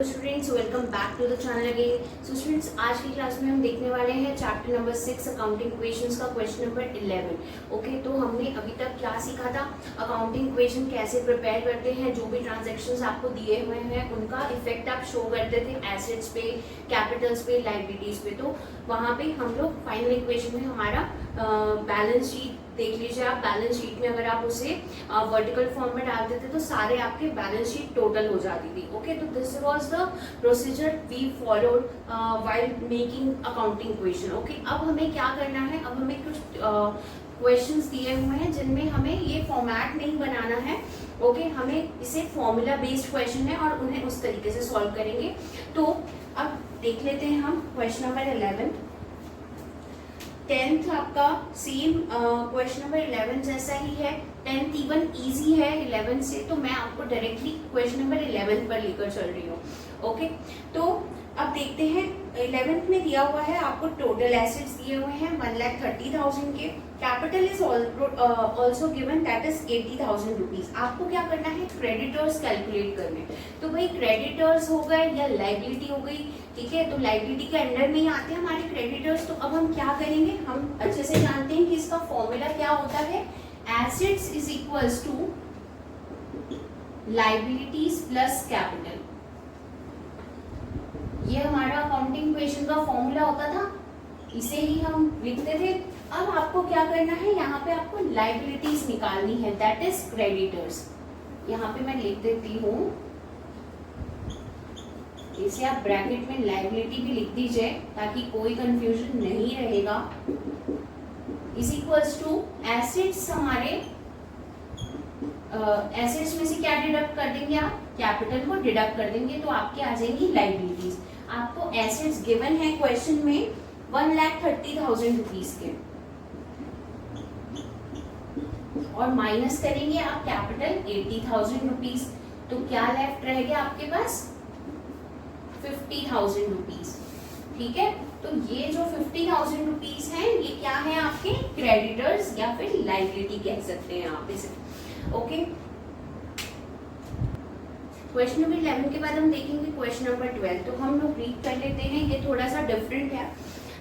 Students welcome back to the channel again. So students आज की class में हम देखने वाले हैं चैप्टर नंबर 6 अकाउंटिंग इक्वेशंस का क्वेश्चन नंबर 11। ओके, तो हमने अभी तक क्या सीखा था, अकाउंटिंग इक्वेशन कैसे प्रिपेयर करते हैं, जो भी ट्रांजैक्शंस आपको दिए हुए हैं उनका इफेक्ट आप शो करते थे एसेट्स पे, कैपिटल्स पे, लायबिलिटीज पे। तो वहाँ पे हम लोग फाइनल इक्वेशन में हमारा बैलेंस शीट देख लीजिए। आप बैलेंस शीट में अगर आप उसे वर्टिकल फॉर्म में डाल देते तो सारे आपके बैलेंस शीट टोटल हो जाती थी। ओके, तो this was the procedure we followed while making accounting equation. Okay, अब हमें क्या करना है, अब हमें कुछ क्वेश्चंस दिए हुए हैं जिनमें हमें ये फॉर्मेट नहीं बनाना है। ओके, हमें इसे फॉर्मूला बेस्ड क्वेश्चन है और उन्हें उस तरीके से सॉल्व करेंगे। तो अब देख लेते हैं हम क्वेश्चन नंबर 11। 10th आपका सेम क्वेश्चन नंबर 11 जैसा ही है। 10th इवन इजी है 11 से, तो मैं आपको डायरेक्टली क्वेश्चन नंबर 11 पर लेकर चल रही हूँ। ओके, तो अब देखते हैं 11th में दिया हुआ है आपको टोटल एसेट्स दिए हुए हैं 1,30,000 के। Capital is also given that is 80,000 rupees. आपको क्या करना है, क्रेडिटर्स कैलकुलेट करने। तो भाई क्रेडिटर्स हो गए या लाइबिलिटी हो गई, ठीक है, तो लाइबिलिटी के अंडर में ही आते हैं हमारे क्रेडिटर्स। तो अब हम क्या करेंगे, हम अच्छे से जानते हैं कि इसका फॉर्मूला क्या होता है, assets is equals to liabilities plus capital. ये हमारा अकाउंटिंग इक्वेशन का फॉर्मूला होता था, इसे ही हम लिखते थे। अब आपको क्या करना है, यहाँ पे आपको लाइबिलिटीज निकालनी है, दैट इज क्रेडिटर्स। यहाँ पे मैं लिख देती हूँ, इसे आप ब्रैकेट में लाइबिलिटी भी लिख दीजिए ताकि कोई कंफ्यूजन नहीं रहेगा। इज इक्वल्स टू एसेट्स, हमारे एसेट्स में से क्या डिडक्ट कर देंगे आप, कैपिटल को डिडक्ट कर देंगे तो आपके आ जाएंगी लाइबिलिटीज। आपको एसेट्स गिवन है क्वेश्चन में 1,30,000 रुपीज के, और माइनस करेंगे आप कैपिटल 80,000 रुपीज, तो क्या लेफ्ट रहेगा आपके पास 50,000 रुपीज। ठीक है, तो ये जो 50,000 रुपीज हैं ये क्या है, आपके क्रेडिटर्स या फिर लाइबिलिटी कह सकते हैं आप इसे। ओके, क्वेश्चन नंबर 11 के बाद हम देखेंगे क्वेश्चन नंबर 12। तो हम लोग रीड कर लेते हैं, ये थोड़ा सा डिफरेंट है।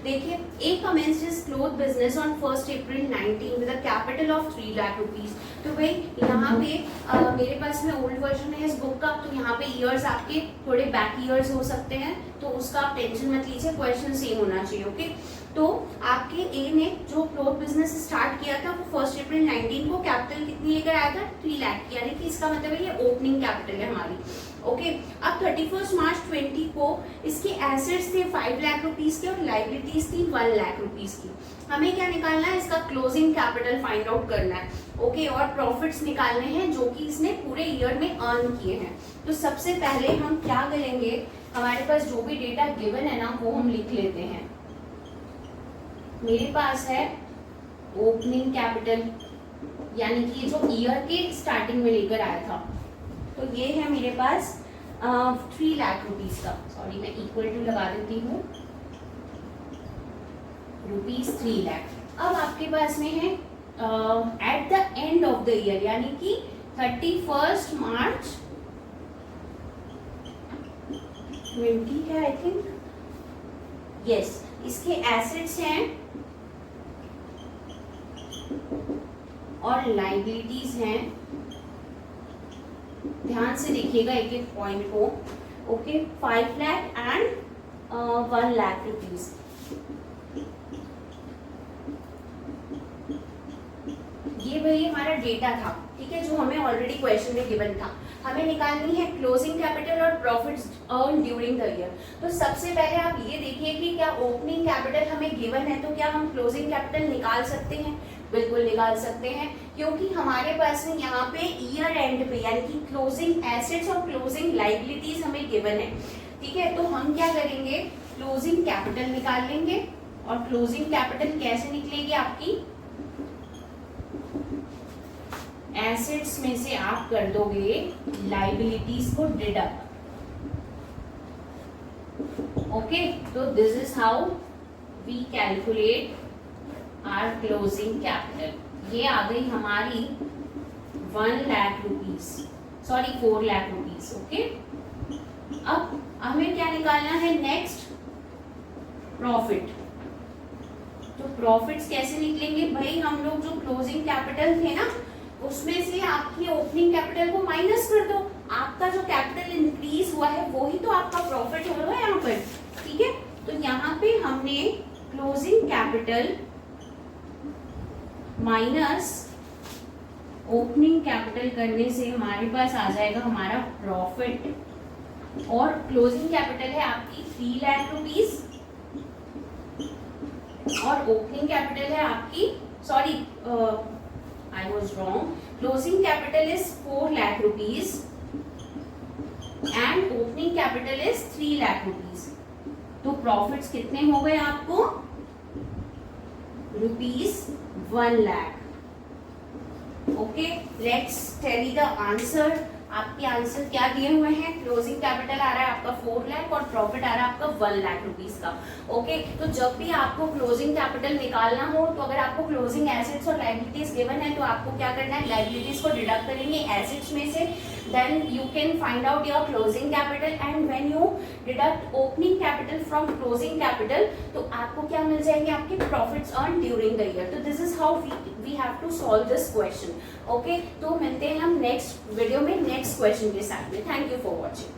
देखिए, ए commenced his cloth business on 1 April 19 with a capital of 3 lakh rupees. तो भाई यहाँ पे मेरे पास में ओल्ड वर्जन है इस बुक का, तो यहाँ पे ईयर्स आपके थोड़े बैक ईयर्स हो सकते हैं, तो उसका आप टेंशन मत लीजिए, क्वेश्चन सेम होना चाहिए। ओके, तो आपके ए ने जो क्लोथ बिजनेस स्टार्ट किया था वो 1 अप्रैल 19 को कैपिटल कितनी लेकर आया था, 3 लाख, यानी कि इसका मतलब है ये ओपनिंग कैपिटल है हमारी। ओके, अब 31 मार्च 20 को इसके एसेट्स थे 5 लाख रुपीज के और लाइबिलिटीज थी 1 लाख रुपीज की। हमें क्या निकालना है, इसका क्लोजिंग कैपिटल फाइंड आउट करना है। ओके, और प्रॉफिट्स निकालने हैं जो कि इसने पूरे ईयर में अर्न किए हैं। तो सबसे पहले हम क्या करेंगे, हमारे पास जो भी डेटा गिवन है ना वो हम लिख लेते हैं। मेरे पास है ओपनिंग कैपिटल, यानी कि जो ईयर के स्टार्टिंग में लेकर आया था, तो ये है मेरे पास 3 लाख रुपीज का। सॉरी, मैं इक्वल टू लगा देती हूँ, रुपीज 3 लाख। अब आपके पास में है at the end of the year, यानी कि 31 मार्च 20 है आई थिंक, यस, इसके एसेट्स हैं और लाइबिलिटीज हैं। ध्यान से देखिएगा एक एक पॉइंट को। Okay, 5 lakh and 1 lakh rupees. ये वही हमारा डेटा था, ठीक है, जो हमें ऑलरेडी क्वेश्चन में गिवन था। हमें निकालनी है क्लोजिंग कैपिटल और profits earn during the year. तो सबसे पहले आप ये देखिए कि क्या ओपनिंग कैपिटल हमें गिवन है, तो क्या हम क्लोजिंग कैपिटल निकाल सकते हैं, बिल्कुल निकाल सकते हैं, क्योंकि हमारे पास में यहाँ पे ईयर एंड पे यानी कि क्लोजिंग एसेट्स और क्लोजिंग लाइबिलिटीज हमें गिवन है। ठीक है, तो हम क्या करेंगे, क्लोजिंग कैपिटल निकाल लेंगे। और क्लोजिंग कैपिटल कैसे निकलेगी आपकी, एसेट्स में से आप कर दोगे लाइबिलिटीज को डिडक्ट। ओके, तो this is how we calculate our closing capital. ये आ गई हमारी 1 lakh rupees, sorry 4 lakh rupees. Okay, अब हमें क्या निकालना है नेक्स्ट, प्रॉफिट। तो प्रॉफिट्स कैसे निकलेंगे भाई, हम लोग जो क्लोजिंग कैपिटल थे ना उसमें से आपकी ओपनिंग कैपिटल को माइनस कर दो, आपका जो कैपिटल इंक्रीज हुआ है वो ही तो आपका प्रॉफिट हो रहा है यहाँ पर, ठीक है। तो यहाँ पे हमने closing capital minus opening capital करने से हमारे पास आ जाएगा हमारा प्रॉफिट, और क्लोजिंग कैपिटल है आपकी 3 लाख रुपीस और ओपनिंग कैपिटल है आपकी, sorry I was wrong, closing capital is 4 lakh rupees and opening capital is 3 lakh rupees. तो प्रॉफिट्स कितने हो गए आपको, ₹1 lakh. Okay, let's tell you the answer. आपके आंसर क्या दिए हुए हैं, क्लोजिंग कैपिटल आ रहा है आपका 4 लाख और प्रॉफिट आ रहा है आपका 1 लाख रुपीस का। ओके, तो जब भी आपको क्लोजिंग कैपिटल निकालना हो तो अगर आपको क्लोजिंग एसेट्स और लायबिलिटीज गिवन है तो आपको क्या करना है, लायबिलिटीज को डिडक्ट करेंगे एसेट्स में से, then you can find out your closing capital, and when you deduct opening capital from closing capital तो आपको क्या मिल जाएंगे, आपके profits earn during the year. तो this is how we have to solve this question. Okay, तो मिलते हैं हम नेक्स्ट वीडियो में नेक्स्ट क्वेश्चन के साथ में। Thank you for watching.